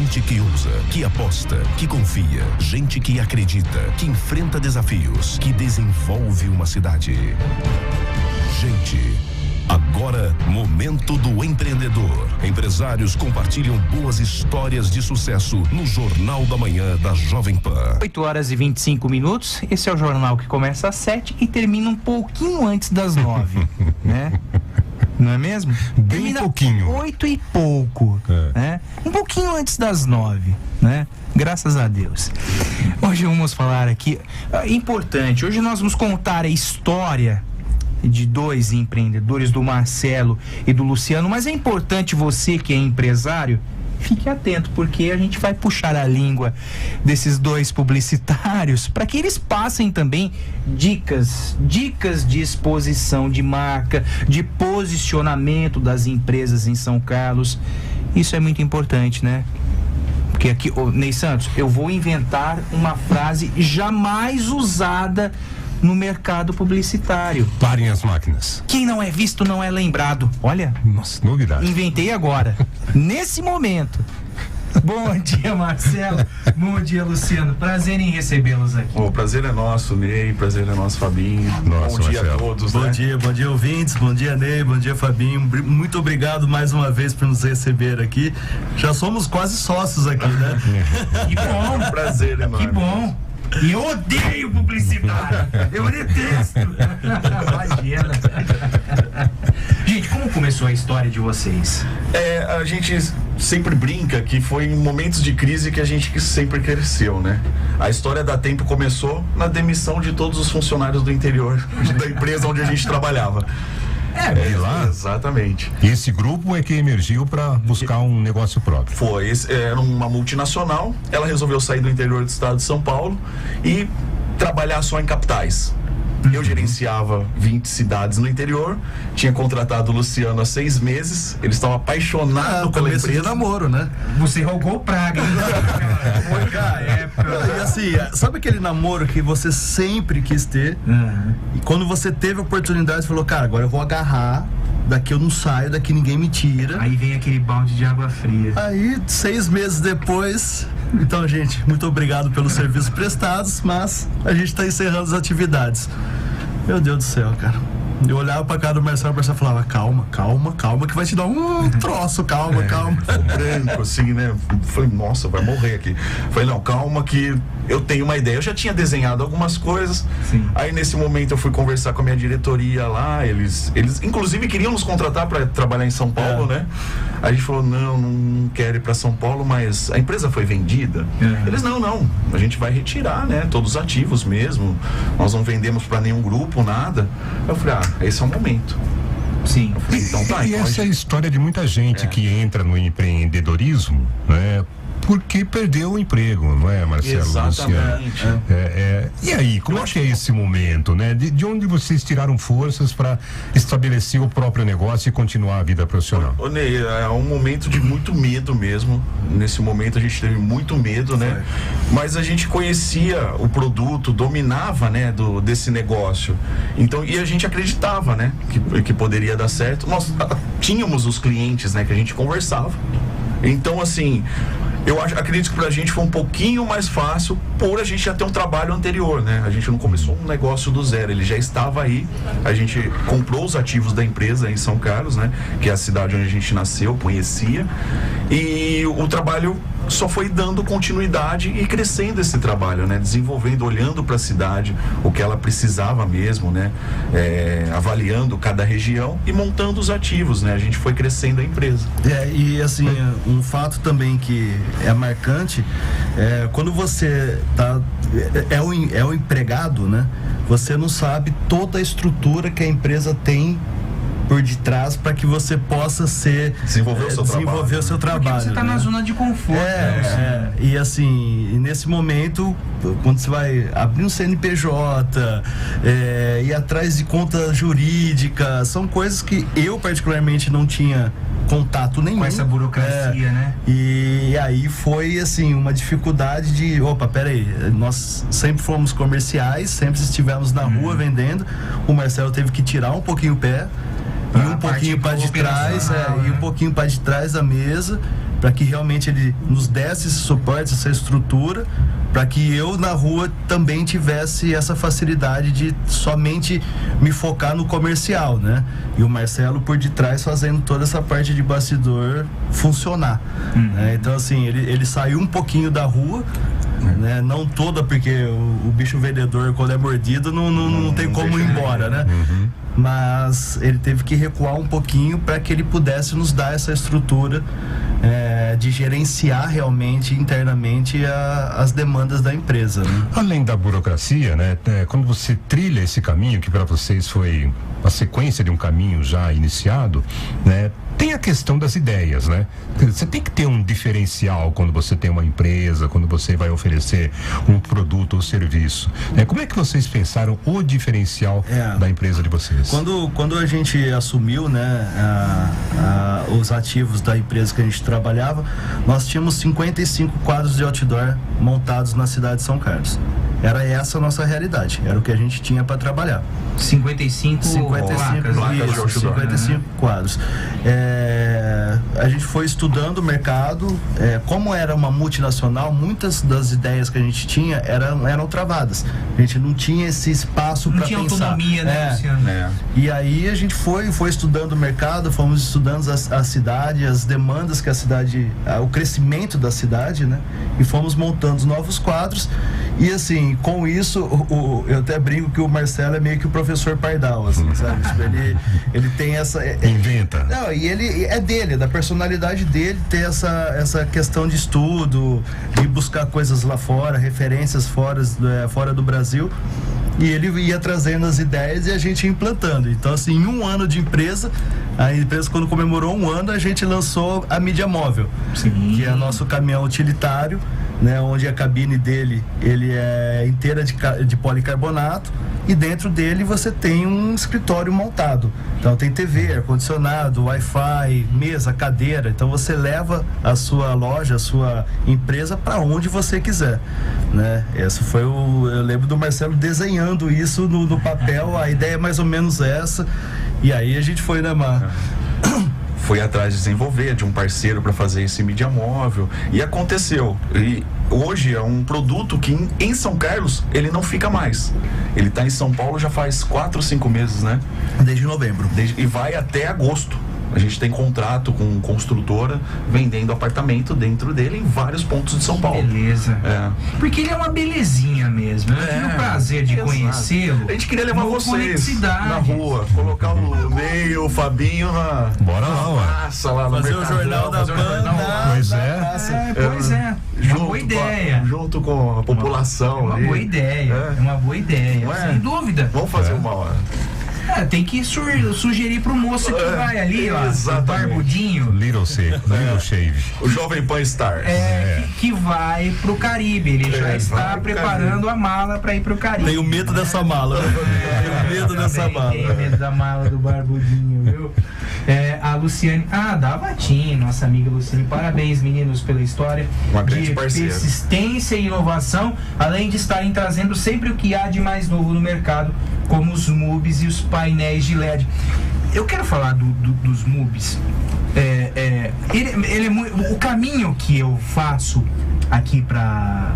Gente que usa, que aposta, que confia. Gente que acredita, que enfrenta desafios, que desenvolve uma cidade. Gente. Agora, Momento do Empreendedor. Empresários compartilham boas histórias de sucesso no Jornal da Manhã da Jovem Pan. 8h25. Esse é o jornal que começa às 7 e termina um pouquinho antes das 9, né? Não é mesmo? Bem termina pouquinho. 8 e pouco, né? Um pouquinho antes das 9, né? Graças a Deus. Hoje vamos falar aqui, importante, hoje nós vamos contar a história de dois empreendedores, do Marcelo e do Luciano, mas é importante você que é empresário, fique atento, porque a gente vai puxar a língua desses dois publicitários para que eles passem também dicas de exposição de marca, de posicionamento das empresas em São Carlos. Isso é muito importante, né? Porque aqui, Ney Santos, eu vou inventar uma frase jamais usada no mercado publicitário. Parem as máquinas. Quem não é visto não é lembrado. Olha, nossa, novidade. Inventei agora, nesse momento. Bom dia, Marcelo. Bom dia, Luciano. Prazer em recebê-los aqui. O prazer é nosso, Ney. Prazer é nosso, Fabinho. Nossa, bom dia Marcelo. a todos. Bom dia, ouvintes. Bom dia, Ney. Bom dia, Fabinho. Muito obrigado mais uma vez por nos receber aqui. Já somos quase sócios aqui, né? Que bom. Um prazer enorme. Que bom. E eu odeio publicidade. Eu detesto. Imagina. Gente, como começou a história de vocês? A gente sempre brinca que foi em momentos de crise que a gente sempre cresceu, né? A história da Tempo começou na demissão de todos os funcionários do interior da empresa onde a gente trabalhava. Lá? Exatamente. E esse grupo é que emergiu para buscar um negócio próprio. Era uma multinacional, ela resolveu sair do interior do estado de São Paulo e trabalhar só em capitais. Eu gerenciava 20 cidades no interior, tinha contratado o Luciano há 6 meses, eles estavam apaixonados pela empresa. De namoro, né? Você rogou praga, hein? E assim, sabe aquele namoro que você sempre quis ter? E quando você teve a oportunidade, você falou, cara, agora eu vou agarrar, daqui eu não saio, daqui ninguém me tira. Aí vem aquele balde de água fria. Aí, 6 meses depois... Então, gente, muito obrigado pelos serviços prestados, mas a gente tá encerrando as atividades. Meu Deus do céu, cara. Eu olhava pra cara do Marcelo, o Marcelo falava, calma, que vai te dar um troço, calma. Branco, assim, né? Falei, nossa, vai morrer aqui. Falei, não, calma que eu tenho uma ideia. Eu já tinha desenhado algumas coisas. Sim. Aí, nesse momento, eu fui conversar com a minha diretoria lá. Eles inclusive, queriam nos contratar para trabalhar em São Paulo, né? Aí a gente falou, não quero ir para São Paulo, mas a empresa foi vendida. Eles, não, a gente vai retirar, né? Todos os ativos mesmo. Nós não vendemos para nenhum grupo, nada. Eu falei, esse é o momento. Sim. Eu falei, então tá. E essa é a história de muita gente que entra no empreendedorismo, né? Porque perdeu o emprego, não é, Marcelo? Exatamente. Luciano? E aí, como é que é esse momento, né? De onde vocês tiraram forças para estabelecer o próprio negócio e continuar a vida profissional? Ô, Ney, é um momento de muito medo mesmo. Nesse momento a gente teve muito medo, né? Mas a gente conhecia o produto, dominava, né, desse negócio. Então, e a gente acreditava, né, que poderia dar certo. Nós tínhamos os clientes, né, que a gente conversava. Então, assim, acredito que pra gente foi um pouquinho mais fácil por a gente já ter um trabalho anterior, né? A gente não começou um negócio do zero, ele já estava aí. A gente comprou os ativos da empresa em São Carlos, né? Que é a cidade onde a gente nasceu, conhecia. E o trabalho só foi dando continuidade e crescendo esse trabalho, né? Desenvolvendo, olhando para a cidade, o que ela precisava mesmo, né? Avaliando cada região e montando os ativos, né? A gente foi crescendo a empresa. E assim, um fato também que é marcante, quando você é o empregado, né? Você não sabe toda a estrutura que a empresa tem por detrás para que você possa desenvolver o seu trabalho. Porque você está na zona de conforto. E assim, nesse momento, quando você vai abrir um CNPJ, ir atrás de conta jurídica, são coisas que eu particularmente não tinha contato nenhum. Com essa burocracia, né? E aí foi assim, uma dificuldade de, peraí, nós sempre fomos comerciais, sempre estivemos na rua vendendo. O Marcelo teve que tirar um pouquinho o pé, e um pouquinho para de trás, e um pouquinho para de trás da mesa, para que realmente ele nos desse esse suporte, essa estrutura, para que eu na rua também tivesse essa facilidade de somente me focar no comercial, né? E o Marcelo por detrás fazendo toda essa parte de bastidor funcionar. Né? Então assim, ele saiu um pouquinho da rua, né? Não toda, porque o bicho vendedor, quando é mordido, não tem como ir embora, né? Mas ele teve que recuar um pouquinho para que ele pudesse nos dar essa estrutura de gerenciar realmente internamente as demandas da empresa, né? Além da burocracia, né? Quando você trilha esse caminho, que para vocês foi a sequência de um caminho já iniciado, né? Tem a questão das ideias, né? Você tem que ter um diferencial quando você tem uma empresa, quando você vai oferecer um produto ou serviço. Como é que vocês pensaram o diferencial da empresa de vocês? Quando a gente assumiu, né, os ativos da empresa que a gente trabalhava, nós tínhamos 55 quadros de outdoor montados na cidade de São Carlos. Era essa a nossa realidade, era o que a gente tinha para trabalhar. 55 quadros. A gente foi estudando o mercado, como era uma multinacional, muitas das ideias que a gente tinha eram travadas. A gente não tinha esse espaço para pensar. Não tinha autonomia, né, Luciano? E aí a gente foi estudando o mercado, fomos estudando a cidade, as demandas que a cidade, o crescimento da cidade, né? E fomos montando os novos quadros. E assim, com isso, eu até brinco que o Marcelo é meio que o professor Pardal, assim, sabe? Ele tem essa... Inventa. Não, e ele é dele, da personalidade dele, ter essa questão de estudo, de buscar coisas lá fora, referências fora do Brasil. E ele ia trazendo as ideias e a gente ia implantando. Então, assim, em um ano de empresa, a empresa, quando comemorou um ano, a gente lançou a mídia móvel. Sim. Que é nosso caminhão utilitário, né, onde a cabine dele ele é inteira de policarbonato e dentro dele você tem um escritório montado. Então tem TV, ar-condicionado, Wi-Fi, mesa, cadeira. Então você leva a sua loja, a sua empresa para onde você quiser, né? Esse foi eu lembro do Marcelo desenhando isso no papel. A ideia é mais ou menos essa. E aí a gente foi, né, Mar? Foi atrás de desenvolver, de um parceiro para fazer esse mídia móvel, e aconteceu. E hoje é um produto que em São Carlos ele não fica mais. Ele está em São Paulo já faz 4 ou 5 meses, né? Desde novembro. E vai até agosto. A gente tem contrato com construtora vendendo apartamento dentro dele em vários pontos de São Paulo. Beleza. Porque ele é uma belezinha mesmo. Eu tive o prazer de conhecê-lo. A gente queria levar vocês na rua, colocar o Ney, o Fabinho na... Bora lá, massa, lá no fazer o jornal da banda. Pois é. Pois é. Uma boa ideia. Junto com a população. Uma boa ideia. É uma boa ideia. Sem dúvida. Vamos fazer uma hora. Tem que sugerir pro moço que vai ali, ó, o barbudinho. Little Shave. O Jovem Pan Star. Que vai pro Caribe. Ele já está preparando a mala para ir pro Caribe. Tenho medo dessa mala. Tenho medo dessa mala. Tenho medo da mala do barbudinho, viu? A Luciane, da Vatim, nossa amiga Luciane. Parabéns, meninos, pela história. Uma grande parceira. Persistência e inovação, além de estarem trazendo sempre o que há de mais novo no mercado, como os MUBs e os painéis de LED. Eu quero falar dos MUBs. O caminho que eu faço aqui para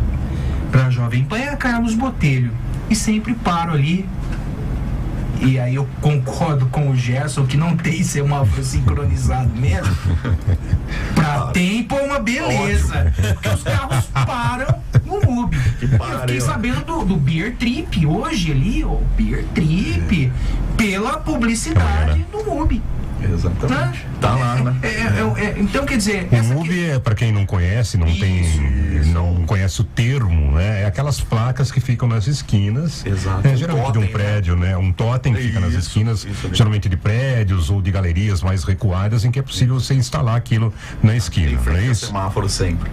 Jovem Pan é Carlos Botelho. E sempre paro ali. E aí eu concordo com o Gerson que não tem semáforo sincronizado mesmo. Pra tempo é uma beleza. Porque os carros param no MUB. Eu fiquei sabendo do Beer Trip hoje ali, o Beer Trip, pela publicidade do MUB. Exatamente. Tá lá, né? Então, quer dizer... O MUB, para quem não conhece, não conhece o termo, né? É aquelas placas que ficam nas esquinas. Exato. Geralmente de um prédio, né? Um totem fica nas esquinas, geralmente de prédios ou de galerias mais recuadas, em que é possível você instalar aquilo na esquina. Em frente ao semáforo sempre.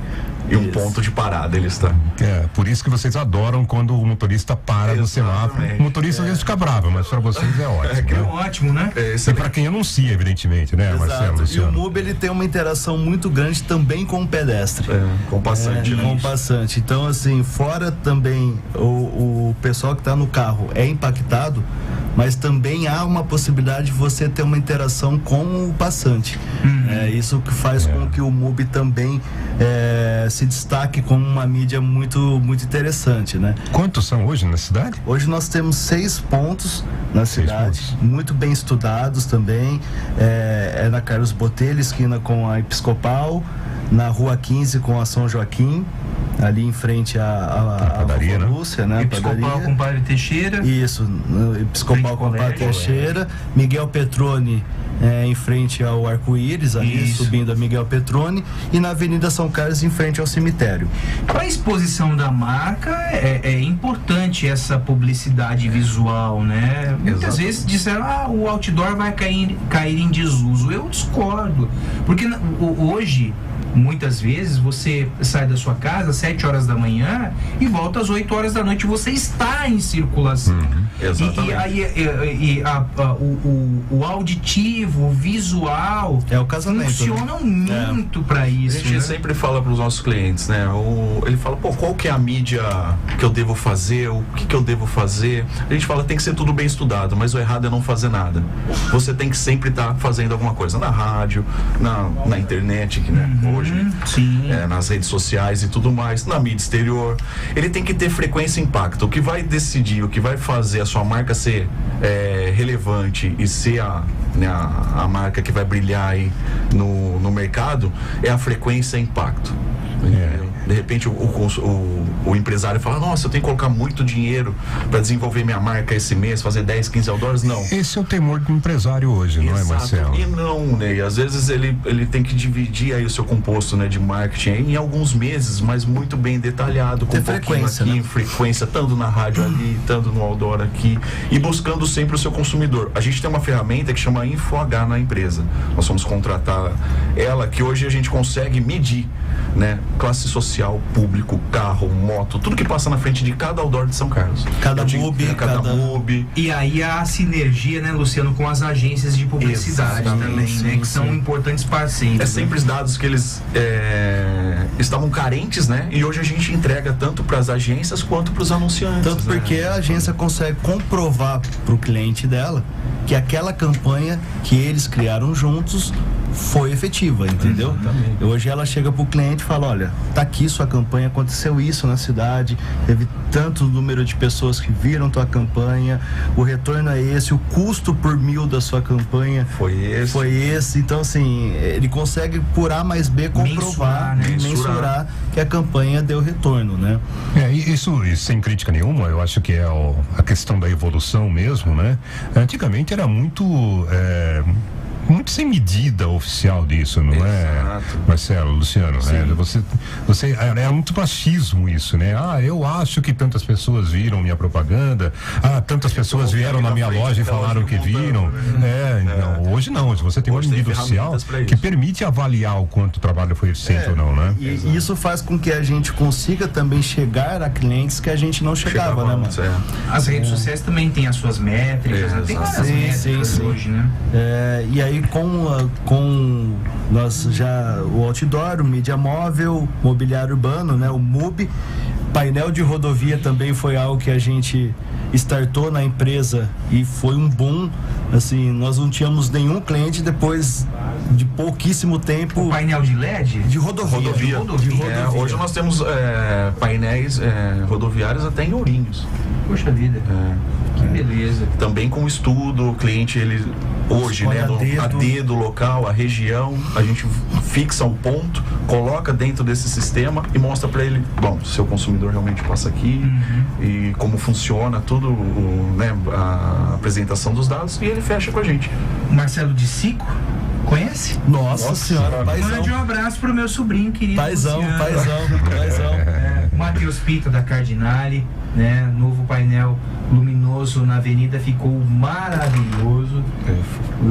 e um ponto de parada ele está. Por isso que vocês adoram quando o motorista para no semáforo. O motorista às vezes fica bravo, mas para vocês é ótimo. É ótimo, né? E para quem anuncia, evidentemente, né, Marcelo? E o MUB ele tem uma interação muito grande também com o pedestre. Com o passante, né? Com o passante. Então, assim, fora também o pessoal que está no carro é impactado, mas também há uma possibilidade de você ter uma interação com o passante. Isso que faz com que o MUB também se destaque como uma mídia muito, muito interessante, né? Quantos são hoje na cidade? Hoje nós temos 6 pontos na cidade, muito bem estudados também. É na Carlos Botelho, esquina com a Episcopal, na Rua 15 com a São Joaquim, ali em frente à padaria, Lúcia, né? Episcopal com Padre Teixeira. Isso, Episcopal com Padre Teixeira. Miguel Petroni em frente ao Arco-Íris, ali subindo a Miguel Petroni, e na Avenida São Carlos em frente ao cemitério. Para a exposição da marca é importante essa publicidade visual, né? Muitas vezes disseram, o outdoor vai cair em desuso. Eu discordo, porque hoje muitas vezes você sai da sua casa às 7 horas da manhã e volta às 8 horas da noite. Você está em circulação. Exatamente. O auditivo, o visual é o casamento, funcionam muito para isso. A gente sempre fala para os nossos clientes, né? Ele fala, qual que é a mídia que eu devo fazer? O que eu devo fazer? A gente fala, tem que ser tudo bem estudado, mas o errado é não fazer nada. Você tem que sempre estar fazendo alguma coisa na rádio, na internet, né? Hoje, nas redes sociais e tudo mais, na mídia exterior. Ele tem que ter frequência e impacto. O que vai decidir, o que vai fazer a sua marca ser relevante e ser a marca que vai brilhar aí no mercado é a frequência e impacto. De repente o empresário fala, nossa, eu tenho que colocar muito dinheiro para desenvolver minha marca esse mês, fazer 10, 15 outdoors. Não. Esse é o temor do empresário hoje, não é, Marcelo? E não, Ney. Às vezes ele tem que dividir aí o seu composto, né, de marketing em alguns meses, mas muito bem detalhado, com frequência aqui, frequência, tanto na rádio ali, tanto no outdoor aqui, e buscando sempre o seu consumidor. A gente tem uma ferramenta que chama InfoH na empresa. Nós vamos contratar ela, que hoje a gente consegue medir, né, classe social, público, carro, moto, tudo que passa na frente de cada outdoor de São Carlos. Cada MUB. E aí a sinergia, né, Luciano, com as agências de publicidade também, né, que são importantes parceiros. É sempre os dados que eles estavam carentes, né, e hoje a gente entrega tanto para as agências quanto para os anunciantes. Tanto porque a agência consegue comprovar para o cliente dela que aquela campanha que eles criaram juntos foi efetiva, entendeu? Exatamente. Hoje ela chega pro cliente e fala, olha, tá aqui sua campanha, aconteceu isso na cidade, teve tanto número de pessoas que viram tua campanha, o retorno é esse, o custo por 1.000 da sua campanha foi esse. Então, assim, ele consegue por A mais B comprovar, mensurar que a campanha deu retorno, né? Isso sem crítica nenhuma, eu acho que é a questão da evolução mesmo, né? Antigamente era muito sem medida oficial disso, não é, Marcelo, Luciano? Você era muito machismo isso, né? Eu acho que tantas pessoas viram minha propaganda, tantas pessoas vieram na minha loja e falaram que viram. Não, hoje não, hoje você tem uma medida oficial que permite avaliar o quanto o trabalho foi eficiente ou não, né? E isso faz com que a gente consiga também chegar a clientes que a gente não chegava, né, mano? As redes sociais também têm as suas métricas, tem várias métricas hoje, né? E aí com nós já o outdoor, o mídia móvel, mobiliário urbano, né, o MUB, painel de rodovia também foi algo que a gente startou na empresa e foi um boom. Assim, nós não tínhamos nenhum cliente depois de pouquíssimo tempo. O painel de LED? De rodovia. Hoje nós temos painéis rodoviários até em Ourinhos. Poxa vida. Que beleza. Também com estudo, o cliente, ele hoje, né, a dedo local, a região, a gente fixa um ponto, coloca dentro desse sistema e mostra para ele, seu consumidor realmente passa aqui e como funciona tudo, né, a apresentação dos dados, e ele fecha com a gente. Marcelo de Sico, conhece? Nossa senhora, paizão. Mande um abraço pro meu sobrinho querido. Paizão. Matheus Pita da Cardinale, né? Novo painel luminoso na avenida, ficou maravilhoso.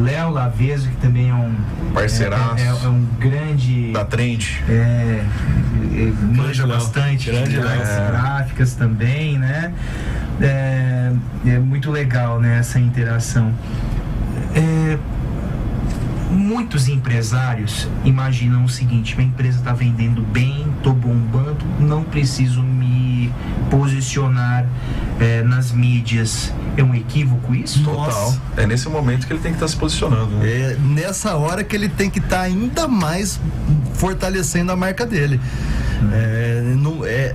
Léo Laveso, que também é um parceiraço, é um grande da Trend. manja bastante de artes gráficas também, né? É muito legal, né, essa interação. Muitos empresários imaginam o seguinte: minha empresa está vendendo bem, estou bombando, não preciso me posicionar nas mídias. É um equívoco isso? Total. É nesse momento que ele tem que estar se posicionando, né? É nessa hora que ele tem que estar ainda mais fortalecendo a marca dele.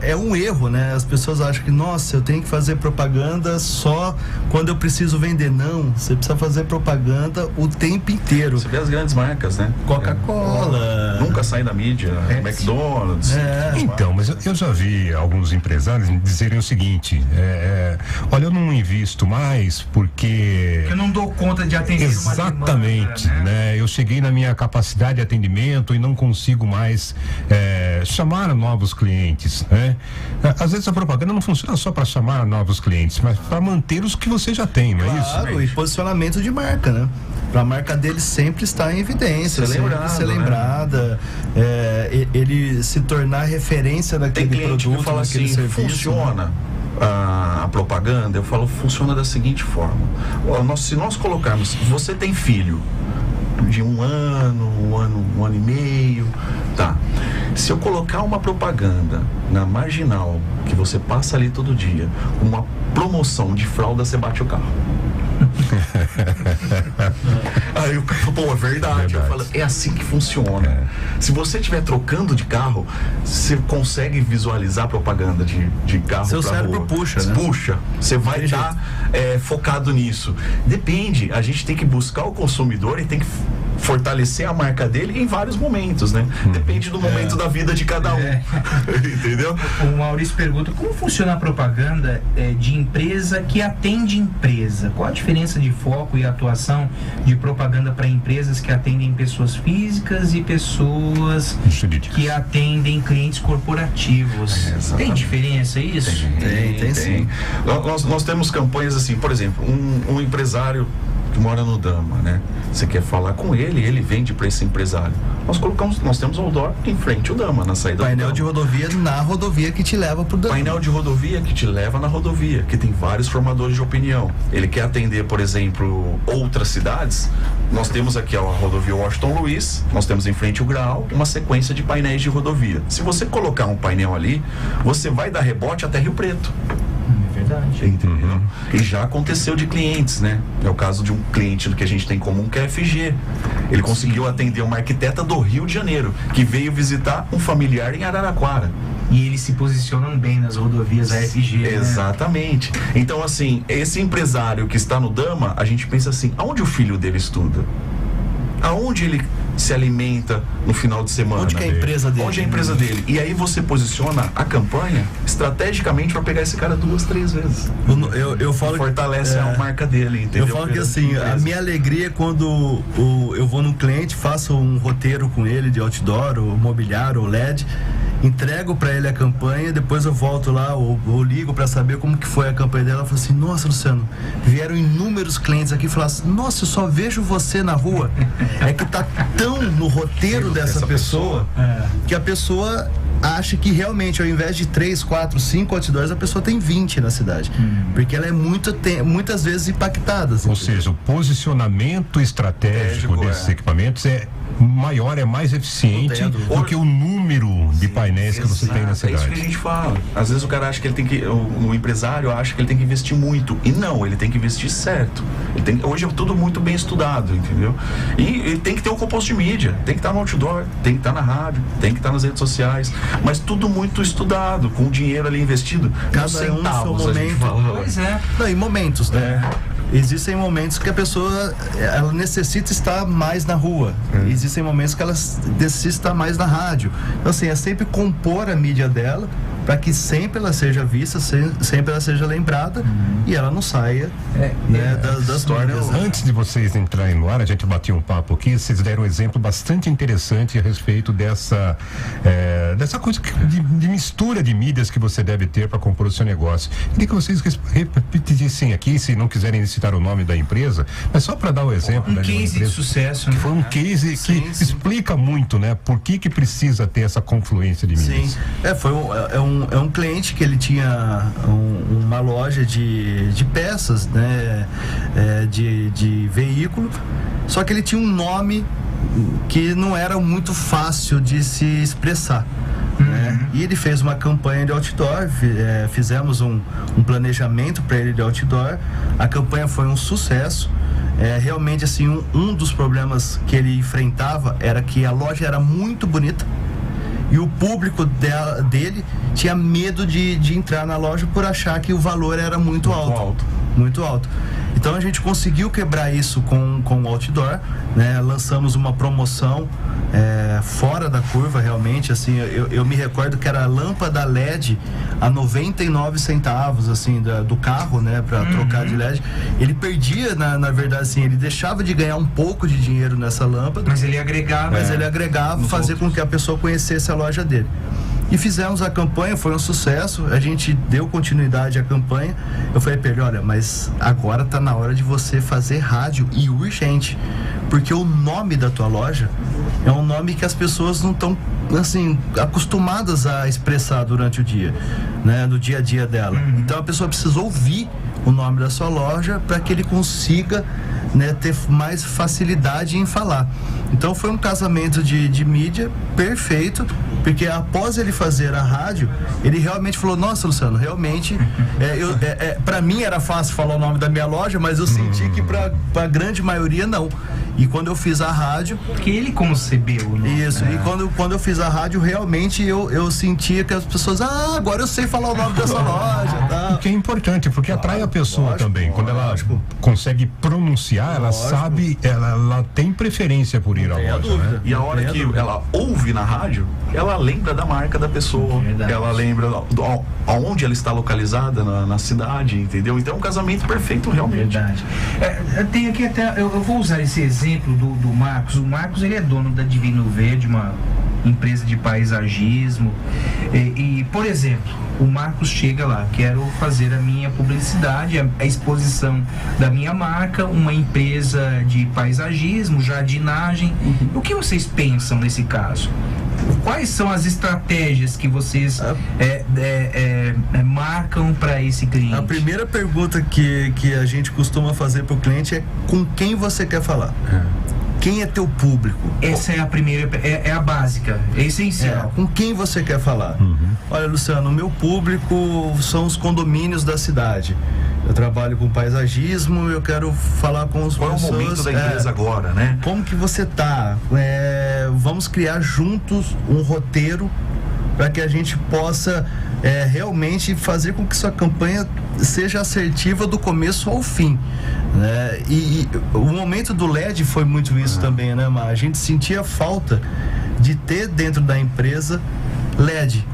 É um erro, né? As pessoas acham que, nossa, eu tenho que fazer propaganda só quando eu preciso vender. Não, você precisa fazer propaganda o tempo inteiro. Você vê as grandes marcas, né? Coca-Cola. Nunca sai da mídia. McDonald's. Então, mas eu já vi alguns empresários dizerem o seguinte: olha, eu não invisto mais porque eu não dou conta de atender exatamente, uma demanda, né? Eu cheguei na minha capacidade de atendimento e não consigo mais chamar novos clientes, né? Às vezes a propaganda não funciona só para chamar novos clientes, mas para manter os que você já tem, não é isso? Claro, e posicionamento de marca, né? Para a marca dele sempre estar em evidência, sempre ser lembrada, ele se tornar referência naquele produto, que fala naquele assim, serviço. Funciona a propaganda, eu falo, funciona da seguinte forma: se nós colocarmos, você tem filho de um ano e meio, tá? Se eu colocar uma propaganda na marginal, que você passa ali todo dia, uma promoção de fralda, você bate o carro. Aí o cara falou, é verdade. Eu falo, é assim que funciona. Se você estiver trocando de carro, você consegue visualizar propaganda de carro. Seu cérebro rua. puxa, né? Puxa. Você vai estar focado nisso. Depende, a gente tem que buscar o consumidor e tem que fortalecer a marca dele em vários momentos, né? Depende do momento da vida de cada um. Entendeu? O Maurício pergunta: como funciona a propaganda de empresa que atende empresa? Qual a diferença de foco e atuação de propaganda para empresas que atendem pessoas físicas e pessoas que atendem clientes corporativos? Tem diferença isso? Tem sim. Nós temos campanhas assim, por exemplo, um empresário que mora no Dama, né? Você quer falar com ele vende para esse empresário. Nós temos o outdoor em frente ao Dama, na saída painel do de rodovia na rodovia que te leva pro Dama. Painel de rodovia que te leva na rodovia, que tem vários formadores de opinião. Ele quer atender, por exemplo, outras cidades. Nós temos aqui a rodovia Washington Luiz, nós temos em frente o Graal, uma sequência de painéis de rodovia. Se você colocar um painel ali, você vai dar rebote até Rio Preto. Verdade. Entendeu? E já aconteceu de clientes, né? É o caso de um cliente que a gente tem em comum, que é a FG. Ele conseguiu atender uma arquiteta do Rio de Janeiro, que veio visitar um familiar em Araraquara. E eles se posicionam bem nas rodovias AFG, Exatamente. Né? Então, assim, esse empresário que está no Dama, a gente pensa assim, aonde o filho dele estuda? Aonde ele se alimenta no final de semana? Onde que é a empresa dele? Onde é a empresa dele? E aí você posiciona a campanha estrategicamente para pegar esse cara 2, 3 vezes. Eu falo fortalece a marca dele, entendeu? Eu falo que assim, a minha alegria é quando eu vou num cliente, faço um roteiro com ele de outdoor, ou mobiliário, ou LED, entrego para ele a campanha, depois eu volto lá ou ligo para saber como que foi a campanha dela. Eu falo assim, nossa, Luciano, vieram inúmeros clientes aqui e falaram assim, nossa, eu só vejo você na rua. É que tá tão no roteiro dessa pessoa que a pessoa acha que realmente, ao invés de 3, 4, 5 outdoors, a pessoa tem 20 na cidade. Porque ela é muitas vezes impactada. Ou seja, o posicionamento estratégico desses equipamentos é maior, é mais eficiente do que o número de painéis que você tem na cidade. É isso que a gente fala. Às vezes o cara acha que ele tem que, o empresário acha que ele tem que investir muito. E não, ele tem que investir certo. Hoje é tudo muito bem estudado, entendeu? E ele tem que ter um composto de mídia, tem que estar no outdoor, tem que estar na rádio, tem que estar nas redes sociais, mas tudo muito estudado, com o dinheiro ali investido. Cada centavos, um seu momento. Pois é. Não, em momentos, né? Existem momentos que a pessoa ela necessita estar mais na rua. Existem momentos que ela necessita estar mais na rádio. Então, assim, é sempre compor a mídia dela para que sempre ela seja vista, sempre ela seja lembrada e ela não saia das mídias. Antes de vocês entrarem no ar, a gente bateu um papo aqui, vocês deram um exemplo bastante interessante a respeito dessa coisa de mistura de mídias que você deve ter para compor o seu negócio. Queria que vocês repetissem aqui, se não quiserem citar o nome da empresa, mas só para dar o exemplo. Um case de sucesso, né? Foi um case que explica muito, né? Por que precisa ter essa confluência de mídias. Sim, foi um cliente que ele tinha uma loja de peças, né? De veículo, só que ele tinha um nome que não era muito fácil de se expressar. Né? E ele fez uma campanha de outdoor, fizemos um planejamento para ele de outdoor. A campanha foi um sucesso. Realmente, assim, um dos problemas que ele enfrentava era que a loja era muito bonita e o público dele tinha medo de entrar na loja por achar que o valor era muito alto. Muito alto. Então a gente conseguiu quebrar isso com o outdoor, né? Lançamos uma promoção fora da curva, realmente, assim, eu me recordo que era a lâmpada LED a 99 centavos, assim, do carro, né, para trocar de LED. Ele perdia, na verdade, assim, ele deixava de ganhar um pouco de dinheiro nessa lâmpada. Mas ele agregava, fazer com que a pessoa conhecesse a loja dele. E fizemos a campanha, foi um sucesso, a gente deu continuidade à campanha. Eu falei pra ele, olha, mas agora tá na hora de você fazer rádio, e urgente, porque o nome da tua loja é um nome que as pessoas não estão, assim, acostumadas a expressar durante o dia, né, no dia a dia dela. Então a pessoa precisa ouvir o nome da sua loja para que ele consiga, né, ter mais facilidade em falar. Então foi um casamento de mídia perfeito, porque após ele fazer a rádio, ele realmente falou, nossa, Luciano, realmente para mim era fácil falar o nome da minha loja, mas eu senti que para a grande maioria não. E quando eu fiz a rádio... Porque ele concebeu o nome. Isso, e quando eu fiz a rádio, realmente eu sentia que as pessoas, agora eu sei falar o nome dessa loja. Tá? O que é importante, porque atrai a pessoa também. Quando ela consegue pronunciar, ela sabe, ela tem preferência por ir à loja, né? E a hora que ela ouve na rádio, ela lembra da marca da pessoa, ela lembra aonde ela está localizada na cidade, entendeu? Então é um casamento perfeito, realmente. Verdade. Tem aqui até, eu vou usar esse exemplo do Marcos. O Marcos, ele é dono da Divino Verde, uma empresa de paisagismo, e por exemplo, o Marcos chega lá, quero fazer a minha publicidade, a exposição da minha marca, uma empresa de paisagismo, jardinagem. O que vocês pensam nesse caso? Quais são as estratégias que vocês marcam para esse cliente? A primeira pergunta que a gente costuma fazer para o cliente é: com quem você quer falar? Quem é teu público? Essa é a primeira, é a básica, é essencial. Com quem você quer falar? Olha, Luciano, o meu público são os condomínios da cidade. Eu trabalho com paisagismo, eu quero falar com os pessoas. Qual é o momento da empresa agora, né? Como que você tá? Vamos criar juntos um roteiro para que a gente possa realmente fazer com que sua campanha seja assertiva do começo ao fim, né? E o momento do LED foi muito isso também, né, Mar? A gente sentia falta de ter dentro da empresa LED,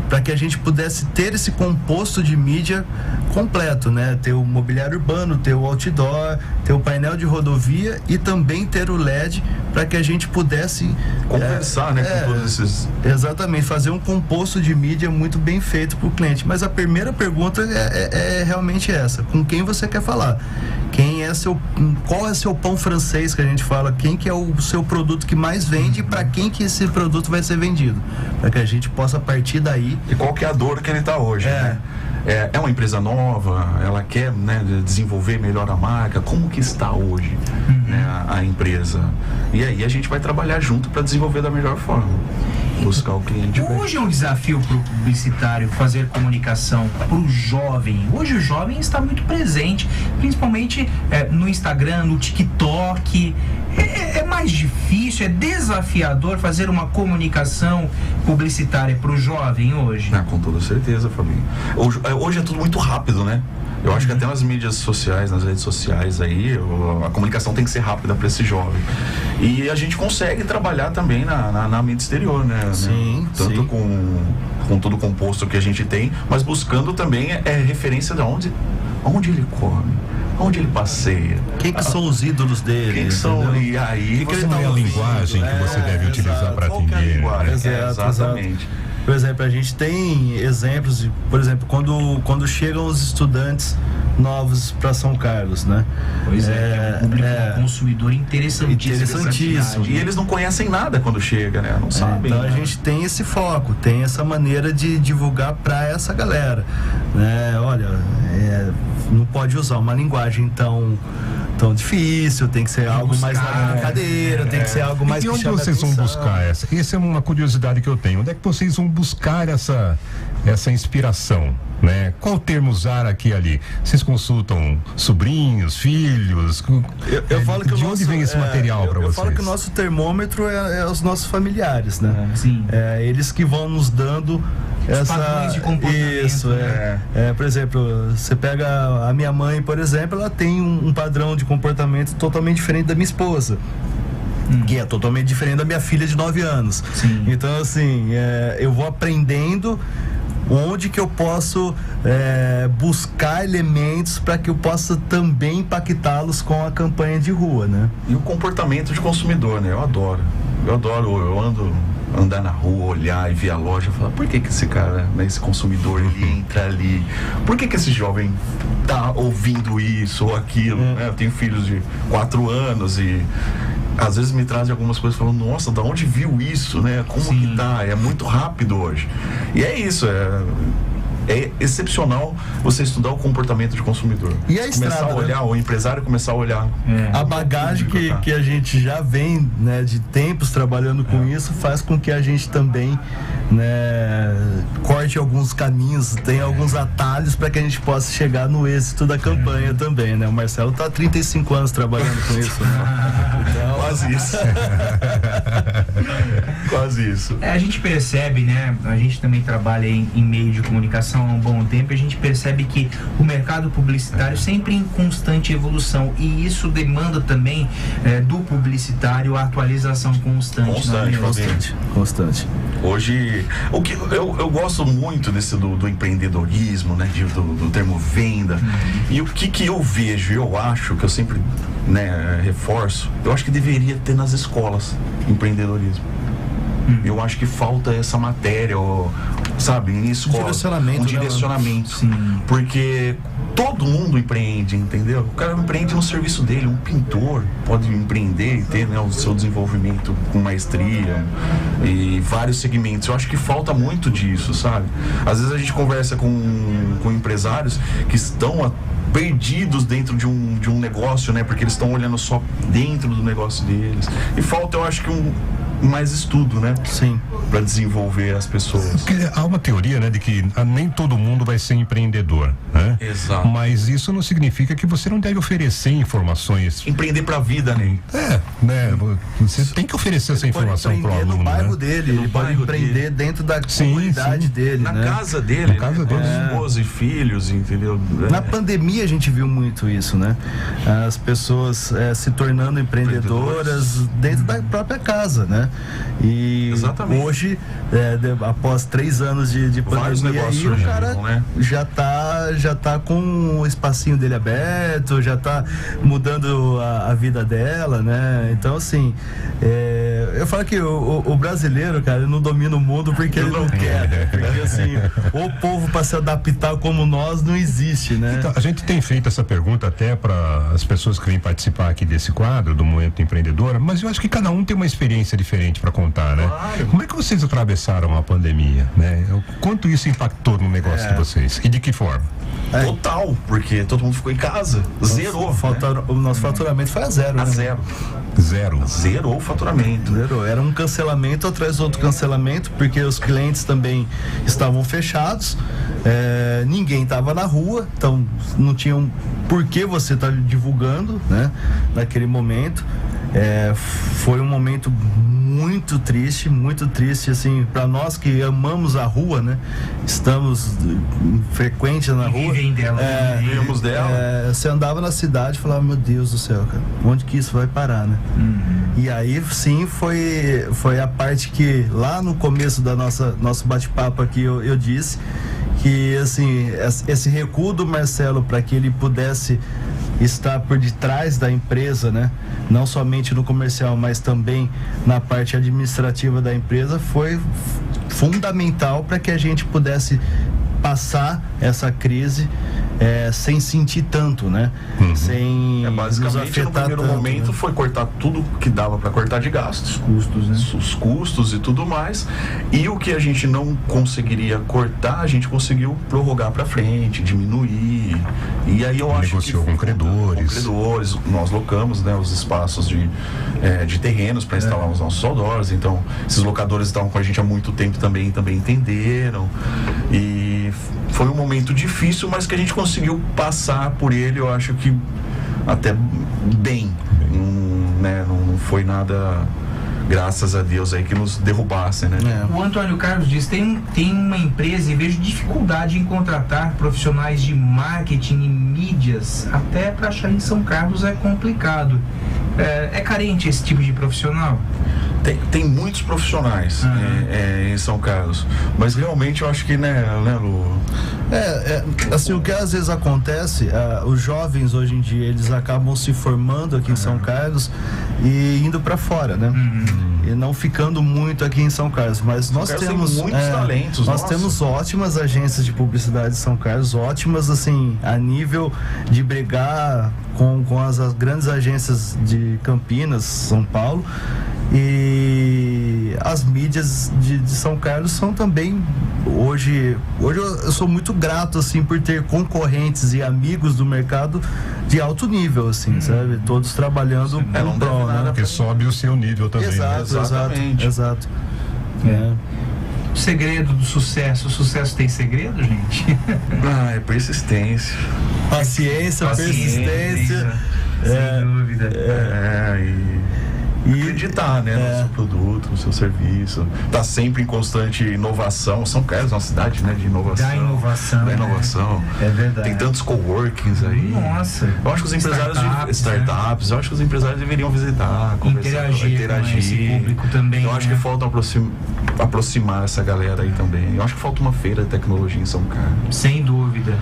para que a gente pudesse ter esse composto de mídia completo, né? Ter o mobiliário urbano, ter o outdoor, ter o painel de rodovia e também ter o LED, para que a gente pudesse conversar, né, com todos esses... Exatamente, fazer um composto de mídia muito bem feito para o cliente. Mas a primeira pergunta é realmente essa: com quem você quer falar? Qual é seu pão francês, que a gente fala? Quem que é o seu produto que mais vende e para quem que esse produto vai ser vendido? Para que a gente possa partir daí. E qual que é a dor que ele está hoje, né? É uma empresa nova, ela quer, né, desenvolver melhor a marca. Como que está hoje, né, a empresa? E aí a gente vai trabalhar junto para desenvolver da melhor forma, buscar o cliente. Hoje é um desafio para o publicitário fazer comunicação para o jovem. Hoje o jovem está muito presente, principalmente no Instagram, no TikTok. É mais difícil, é desafiador fazer uma comunicação publicitária para o jovem hoje? Com toda certeza, Fabinho. Hoje é tudo muito rápido, né? Eu acho que até nas mídias sociais, nas redes sociais aí, a comunicação tem que ser rápida para esse jovem. E a gente consegue trabalhar também na mídia exterior, né? Sim, tanto sim. Com todo o composto que a gente tem, mas buscando também referência de onde ele come, onde ele passeia. Quem que são os ídolos dele? Quem são? E aí qual é a linguagem que você deve utilizar para atender? Exatamente. Por exemplo, a gente tem exemplos de, por exemplo, quando chegam os estudantes novos para São Carlos, né? Pois é um público consumidor interessantíssimo. E eles não conhecem nada quando chega, né? Não sabem. Então a gente tem esse foco, tem essa maneira de divulgar para essa galera, né? Olha, não pode usar uma linguagem tão difícil, tem que ser algo mais na brincadeira, tem que ser algo mais... E onde vocês vão buscar essa? Essa é uma curiosidade que eu tenho. Onde é que vocês vão buscar essa inspiração? Né? Qual termo usar aqui e ali? Vocês consultam sobrinhos, filhos? Eu falo que de onde vem esse material para vocês? Eu falo que o nosso termômetro é os nossos familiares, né? Sim. Eles que vão nos dando padrões de comportamento. Isso, por exemplo, você pega a minha mãe, por exemplo, ela tem um padrão de comportamento totalmente diferente da minha esposa. Que é totalmente diferente da minha filha de 9 anos. Sim. Então, assim, eu vou aprendendo onde que eu posso buscar elementos para que eu possa também impactá-los com a campanha de rua, né? E o comportamento de consumidor, né? Eu adoro, andar na rua, olhar e ver a loja e falar, por que esse cara, né, esse consumidor, ele entra ali? Por que esse jovem tá ouvindo isso ou aquilo? Né? Eu tenho filhos de 4 anos e às vezes me trazem algumas coisas falando, nossa, da onde viu isso, né? Como Sim. que tá? É muito rápido hoje. E é isso, é excepcional você estudar o comportamento de consumidor. E a começar estrada, a olhar, né? O empresário começar a olhar. A bagagem que a gente já vem, né, de tempos trabalhando com isso, faz com que a gente também, né, corte alguns caminhos, tenha alguns atalhos para que a gente possa chegar no êxito da campanha também, né? O Marcelo está há 35 anos trabalhando com isso, né? Então... Quase isso. Quase isso. A gente percebe, né? A gente também trabalha em meio de comunicação há um bom tempo. A gente percebe que o mercado publicitário sempre em constante evolução, e isso demanda também do publicitário a atualização constante. Constante. Hoje, o que eu gosto muito do empreendedorismo, né? Do termo venda. E o que eu vejo, eu acho que eu sempre, né, reforço, eu acho que deveria ter nas escolas empreendedorismo. Eu acho que falta essa matéria, sabe, em escola. Um direcionamento. Né? Porque todo mundo empreende, entendeu? O cara empreende no serviço dele. Um pintor pode empreender e ter, né, o seu desenvolvimento com maestria e vários segmentos. Eu acho que falta muito disso, sabe? Às vezes a gente conversa com empresários que estão perdidos dentro de um negócio, né? Porque eles estão olhando só dentro do negócio deles. E falta, eu acho que mais estudo, né? Sim. Para desenvolver as pessoas. Porque há uma teoria, né, de que nem todo mundo vai ser empreendedor, né? Exato. Mas isso não significa que você não deve oferecer informações. Empreender para a vida, né? Né? Você tem que oferecer essa informação para o aluno, no bairro né? dele, ele pode empreender dentro da comunidade dele, na né? casa dele, Na casa dele. esposa e filhos, entendeu? Na pandemia a gente viu muito isso, né? As pessoas se tornando empreendedoras dentro da própria casa, né? E exatamente. Hoje, após 3 anos de pandemia, aí, o cara já tá com o espacinho dele aberto, já tá mudando a vida dela, né? Então, assim, eu falo que o brasileiro, cara, ele não domina o mundo porque ele não quer, né? Porque, assim, o povo para se adaptar como nós não existe, né? Então, a gente tem feito essa pergunta até para as pessoas que vêm participar aqui desse quadro, do Momento Empreendedora, mas eu acho que cada um tem uma experiência diferente para contar, né? Claro. Como é que vocês atravessaram a pandemia, né? Quanto isso impactou no negócio de vocês? E de que forma? Total, porque todo mundo ficou em casa. Zerou. O nosso faturamento foi a zero, A né? Zero. Zerou o faturamento. Zerou. Era um cancelamento atrás do outro cancelamento, porque os clientes também estavam fechados, ninguém estava na rua, então não tinha por que você estar divulgando, né? Naquele momento. Foi um momento muito triste, assim, para nós que amamos a rua, né? Estamos frequentes na rua. Vivem dela. Vivemos dela. Você andava na cidade e falava, meu Deus do céu, cara, onde que isso vai parar, né? E aí, sim, foi a parte que, lá no começo da nosso bate-papo aqui, eu disse que, assim, esse recuo do Marcelo para que ele pudesse estar por detrás da empresa, né? Não somente no comercial, mas também na parte administrativa da empresa, foi fundamental para que a gente pudesse passar essa crise sem sentir tanto, né? Sem basicamente, nos afetar no primeiro tanto, momento, né? foi cortar tudo que dava para cortar de gastos. Custos, né? Os custos e tudo mais. E o que a gente não conseguiria cortar, a gente conseguiu prorrogar para frente, diminuir. E aí eu acho que... Negociou com credores. Com credores. Nós locamos, né, os espaços de terrenos para instalar os nossos outdoors. Então, esses locadores estavam com a gente há muito tempo também entenderam. E foi um momento difícil, mas que a gente conseguiu passar por ele, eu acho que até bem. Não foi nada, graças a Deus, aí que nos derrubasse, né? O Antônio Carlos diz, tem uma empresa e vejo dificuldade em contratar profissionais de marketing e mídias, até para achar em São Carlos é complicado. É carente esse tipo de profissional? Tem muitos profissionais em São Carlos, mas realmente eu acho que, né, Lu? Assim, o que às vezes acontece, os jovens hoje em dia, eles acabam se formando aqui em São Carlos e indo para fora, né? E não ficando muito aqui em São Carlos, mas nós temos muitos talentos. Nós temos ótimas agências de publicidade em São Carlos, ótimas, assim, a nível de brigar com as grandes agências de Campinas, São Paulo. E as mídias de São Carlos são também, hoje eu sou muito grato, assim, por ter concorrentes e amigos do mercado de alto nível, assim, sabe? Todos trabalhando não prol, né? Porque sobe o seu nível também. Exato. O segredo do sucesso, o sucesso tem segredo, gente? É persistência. Paciência, persistência. Sem dúvida. E acreditar, né, no seu produto, no seu serviço. Tá sempre em constante inovação. São Carlos é uma cidade, né, de inovação. Da inovação. É verdade. Tem tantos coworkings aí. Nossa. Eu acho que os empresários startups, eu acho que os empresários deveriam visitar, conversar, interagir com esse público também. Eu acho que falta aproximar essa galera aí também. Eu acho que falta uma feira de tecnologia em São Carlos. Sem dúvida.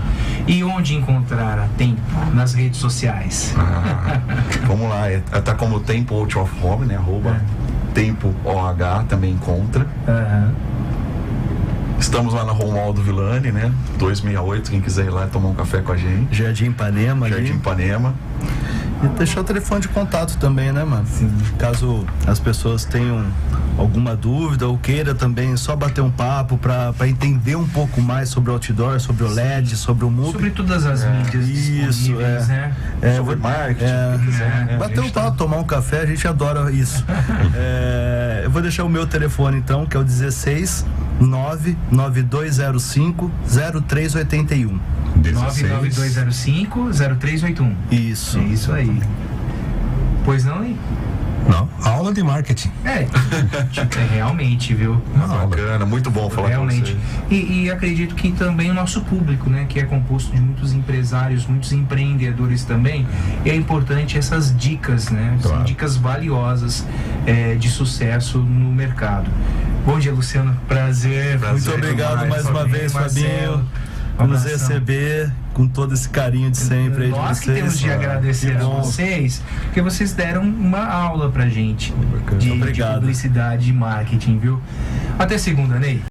E onde encontrar a Tempo? Nas redes sociais. Vamos lá, tá como Tempo Out of Home, né? Tempo OH também encontra. Estamos lá na Romualdo Villani, né? 268, quem quiser ir lá tomar um café com a gente. Jardim Ipanema. E deixar o telefone de contato também, né, mano? Sim. Caso as pessoas tenham alguma dúvida ou queira também só bater um papo pra entender um pouco mais sobre o outdoor, sobre o LED, sobre o MUP. Sobre todas as mídias disponíveis, né? Sobre marketing. Bater um papo, tomar um café, a gente adora isso. Eu vou deixar o meu telefone então, que é o 16 99205 0381. 99205 0381. Isso. É isso aí. Pois não, hein? Não, aula de marketing. Realmente, viu? Bacana, muito bom falar realmente. com você. E acredito que também o nosso público, né, que é composto de muitos empresários, muitos empreendedores também, é importante essas dicas, né? Claro. São dicas valiosas de sucesso no mercado. Bom dia, Luciano. Prazer. Muito obrigado mais uma vez, Fabinho. Nos receber com todo esse carinho de sempre aí de Nós vocês. que temos de agradecer a vocês, porque vocês deram uma aula pra gente de publicidade e marketing, viu? Até segunda, Ney.